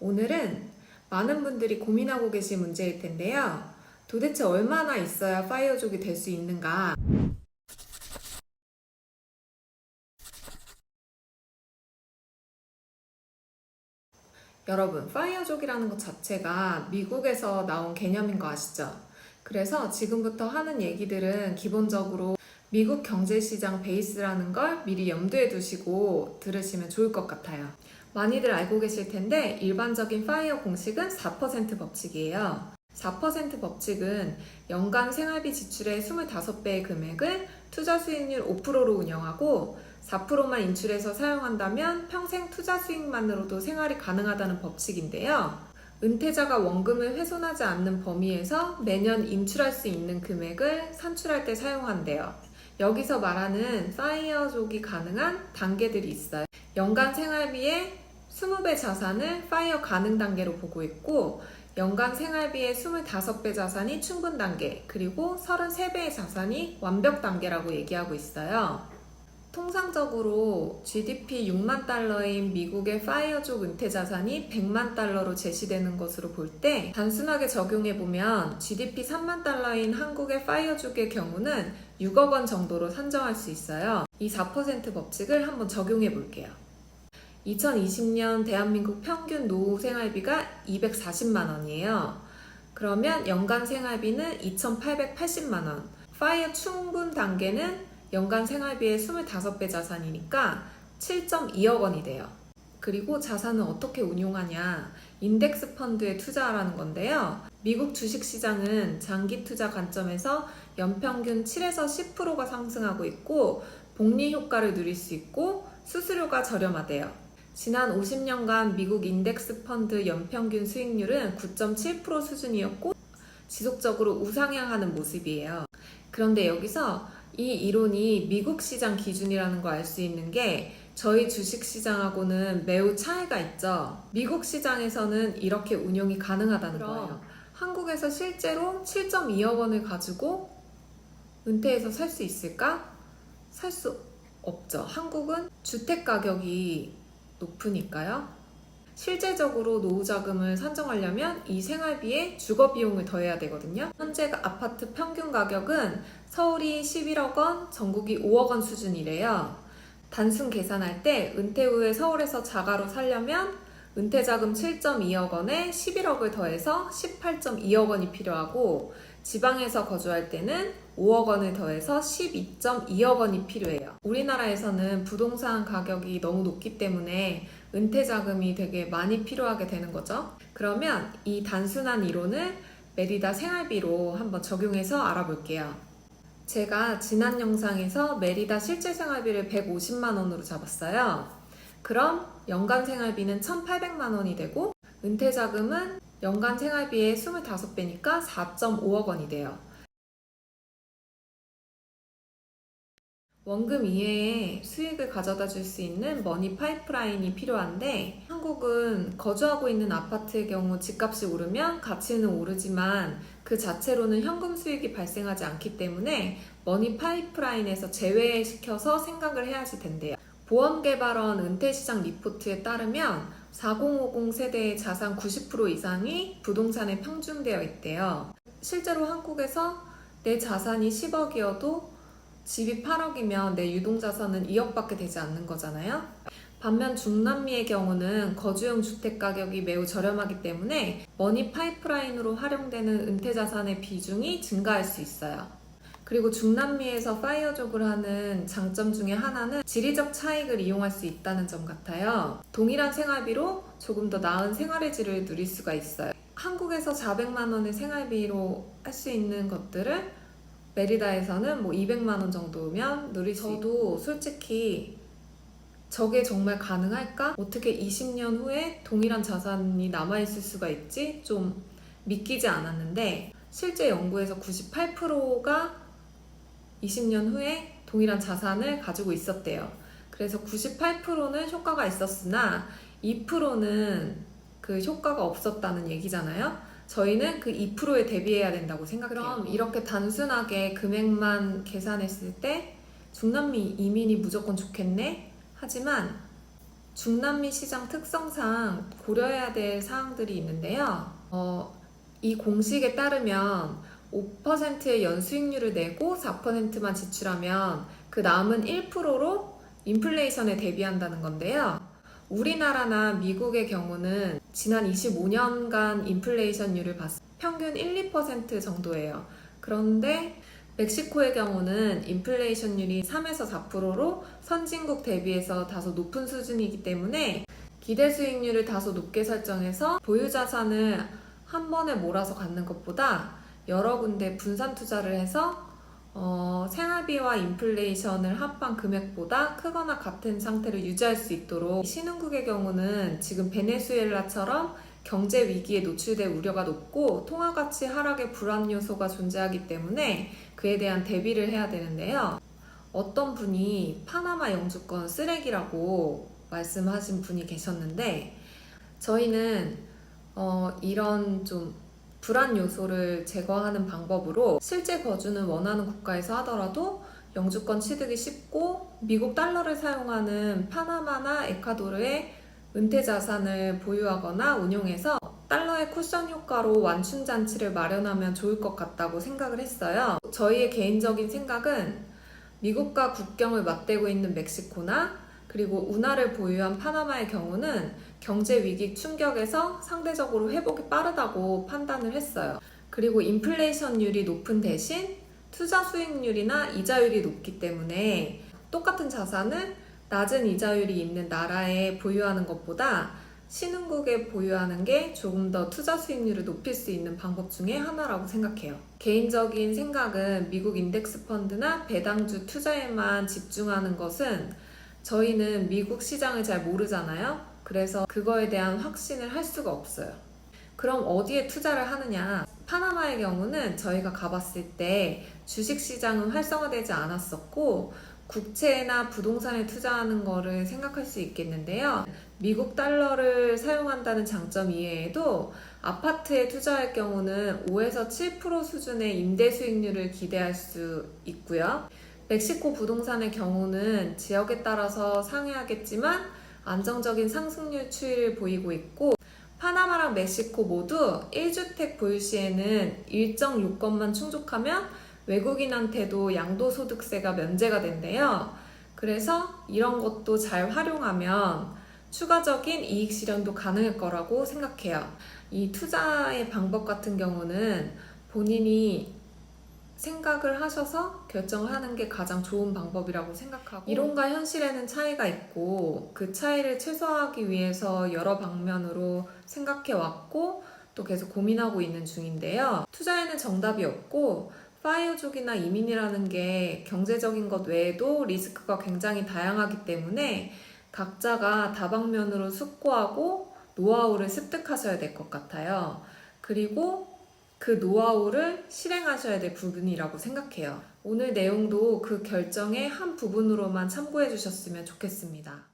오늘은 많은 분들이 고민하고 계신 문제일 텐데요. 도대체 얼마나 있어야 파이어족이 될 수 있는가? 여러분, 파이어족이라는 것 자체가 미국에서 나온 개념인 거 아시죠? 그래서 지금부터 하는 얘기들은 기본적으로 미국 경제시장 베이스라는 걸 미리 염두에 두시고 들으시면 좋을 것 같아요. 많이들 알고 계실 텐데 일반적인 파이어 공식은 4% 법칙이에요. 4% 법칙은 연간 생활비 지출의 25배의 금액을 투자 수익률 5%로 운영하고 4%만 인출해서 사용한다면 평생 투자 수익만으로도 생활이 가능하다는 법칙인데요. 은퇴자가 원금을 훼손하지 않는 범위에서 매년 인출할 수 있는 금액을 산출할 때 사용한대요. 여기서 말하는 파이어족이 가능한 단계들이 있어요. 연간 생활비의 20배 자산을 파이어 가능 단계로 보고 있고, 연간 생활비의 25배 자산이 충분 단계, 그리고 33배의 자산이 완벽 단계라고 얘기하고 있어요. 통상적으로 GDP 6만 달러인 미국의 파이어족 은퇴 자산이 100만 달러로 제시되는 것으로 볼 때 단순하게 적용해보면 GDP 3만 달러인 한국의 파이어족의 경우는 6억 원 정도로 산정할 수 있어요. 이 4% 법칙을 한번 적용해볼게요. 2020년 대한민국 평균 노후 생활비가 240만 원이에요. 그러면 연간 생활비는 2,880만 원. 파이어 충분 단계는 연간 생활비의 25배 자산이니까 7.2억 원이 돼요. 그리고 자산은 어떻게 운용하냐? 인덱스 펀드에 투자하라는 건데요. 미국 주식시장은 장기 투자 관점에서 연평균 7에서 10%가 상승하고 있고 복리 효과를 누릴 수 있고 수수료가 저렴하대요. 지난 50년간 미국 인덱스 펀드 연평균 수익률은 9.7% 수준이었고 지속적으로 우상향하는 모습이에요. 그런데 여기서 이 이론이 미국 시장 기준이라는 걸 알 수 있는 게 저희 주식 시장하고는 매우 차이가 있죠. 미국 시장에서는 이렇게 운용이 가능하다는 거예요. 한국에서 실제로 7.2억 원을 가지고 은퇴해서 살 수 있을까? 살 수 없죠. 한국은 주택 가격이 높으니까요. 실제적으로 노후 자금을 산정하려면 이 생활비에 주거 비용을 더해야 되거든요. 현재 아파트 평균 가격은 서울이 11억 원, 전국이 5억 원 수준이래요. 단순 계산할 때 은퇴 후에 서울에서 자가로 살려면 은퇴 자금 7.2억 원에 11억을 더해서 18.2억 원이 필요하고 지방에서 거주할 때는 5억 원을 더해서 12.2억 원이 필요해요. 우리나라에서는 부동산 가격이 너무 높기 때문에 은퇴 자금이 되게 많이 필요하게 되는 거죠. 그러면 이 단순한 이론을 메리다 생활비로 한번 적용해서 알아볼게요. 제가 지난 영상에서 메리다 실제 생활비를 150만 원으로 잡았어요. 그럼 연간 생활비는 1,800만 원이 되고 은퇴 자금은 연간 생활비의 25배니까 4.5억 원이 돼요. 원금 이외에 수익을 가져다 줄 수 있는 머니 파이프라인이 필요한데 한국은 거주하고 있는 아파트의 경우 집값이 오르면 가치는 오르지만 그 자체로는 현금 수익이 발생하지 않기 때문에 머니 파이프라인에서 제외시켜서 생각을 해야지 된대요. 보험개발원 은퇴시장 리포트에 따르면 4050 세대의 자산 90% 이상이 부동산에 평준되어 있대요. 실제로 한국에서 내 자산이 10억이어도 집이 8억이면 내 유동자산은 2억밖에 되지 않는 거잖아요. 반면 중남미의 경우는 거주용 주택 가격이 매우 저렴하기 때문에 머니 파이프라인으로 활용되는 은퇴자산의 비중이 증가할 수 있어요. 그리고 중남미에서 파이어족을 하는 장점 중에 하나는 지리적 차익을 이용할 수 있다는 점 같아요. 동일한 생활비로 조금 더 나은 생활의 질을 누릴 수가 있어요. 한국에서 400만 원의 생활비로 할 수 있는 것들을 메리다에서는 200만 원 정도면 누릴 수 있고 저도 솔직히 저게 정말 가능할까? 어떻게 20년 후에 동일한 자산이 남아있을 수가 있지? 좀 믿기지 않았는데 실제 연구에서 98%가 20년 후에 동일한 자산을 가지고 있었대요. 그래서 98%는 효과가 있었으나 2%는 그 효과가 없었다는 얘기잖아요. 저희는 그 2%에 대비해야 된다고 생각해요. 그럼 이렇게 단순하게 금액만 계산했을 때 중남미 이민이 무조건 좋겠네? 하지만 중남미 시장 특성상 고려해야 될 사항들이 있는데요. 이 공식에 따르면 5%의 연수익률을 내고 4%만 지출하면 그 남은 1%로 인플레이션에 대비한다는 건데요. 우리나라나 미국의 경우는 지난 25년간 인플레이션율을 봤을 때 평균 1, 2% 정도예요. 그런데 멕시코의 경우는 인플레이션율이 3에서 4%로 선진국 대비해서 다소 높은 수준이기 때문에 기대 수익률을 다소 높게 설정해서 보유 자산을 한 번에 몰아서 갖는 것보다 여러 군데 분산 투자를 해서 생활비와 인플레이션을 합한 금액보다 크거나 같은 상태를 유지할 수 있도록, 신흥국의 경우는 지금 베네수엘라처럼 경제 위기에 노출될 우려가 높고 통화 가치 하락의 불안 요소가 존재하기 때문에 그에 대한 대비를 해야 되는데요. 어떤 분이 파나마 영주권 쓰레기라고 말씀하신 분이 계셨는데, 저희는 이런 좀 불안 요소를 제거하는 방법으로 실제 거주는 원하는 국가에서 하더라도 영주권 취득이 쉽고 미국 달러를 사용하는 파나마나 에콰도르의 은퇴 자산을 보유하거나 운용해서 달러의 쿠션 효과로 완충 장치를 마련하면 좋을 것 같다고 생각을 했어요. 저희의 개인적인 생각은 미국과 국경을 맞대고 있는 멕시코나 그리고 운하를 보유한 파나마의 경우는 경제 위기 충격에서 상대적으로 회복이 빠르다고 판단을 했어요. 그리고 인플레이션율이 높은 대신 투자 수익률이나 이자율이 높기 때문에 똑같은 자산을 낮은 이자율이 있는 나라에 보유하는 것보다 신흥국에 보유하는 게 조금 더 투자 수익률을 높일 수 있는 방법 중에 하나라고 생각해요. 개인적인 생각은 미국 인덱스 펀드나 배당주 투자에만 집중하는 것은, 저희는 미국 시장을 잘 모르잖아요. 그래서 그거에 대한 확신을 할 수가 없어요. 그럼 어디에 투자를 하느냐? 파나마의 경우는 저희가 가봤을 때 주식시장은 활성화되지 않았었고 국채나 부동산에 투자하는 거를 생각할 수 있겠는데요. 미국 달러를 사용한다는 장점 이외에도 아파트에 투자할 경우는 5에서 7% 수준의 임대 수익률을 기대할 수 있고요. 멕시코 부동산의 경우는 지역에 따라서 상회하겠지만 안정적인 상승률 추이를 보이고 있고, 파나마랑 멕시코 모두 1주택 보유 시에는 일정 요건만 충족하면 외국인한테도 양도소득세가 면제가 된대요. 그래서 이런 것도 잘 활용하면 추가적인 이익 실현도 가능할 거라고 생각해요. 이 투자의 방법 같은 경우는 본인이 생각을 하셔서 결정을 하는 게 가장 좋은 방법이라고 생각하고, 이론과 현실에는 차이가 있고 그 차이를 최소화하기 위해서 여러 방면으로 생각해 왔고 또 계속 고민하고 있는 중인데요. 투자에는 정답이 없고 파이어족이나 이민이라는 게 경제적인 것 외에도 리스크가 굉장히 다양하기 때문에 각자가 다방면으로 숙고하고 노하우를 습득하셔야 될 것 같아요. 그리고 그 노하우를 실행하셔야 될 부분이라고 생각해요. 오늘 내용도 그 결정의 한 부분으로만 참고해 주셨으면 좋겠습니다.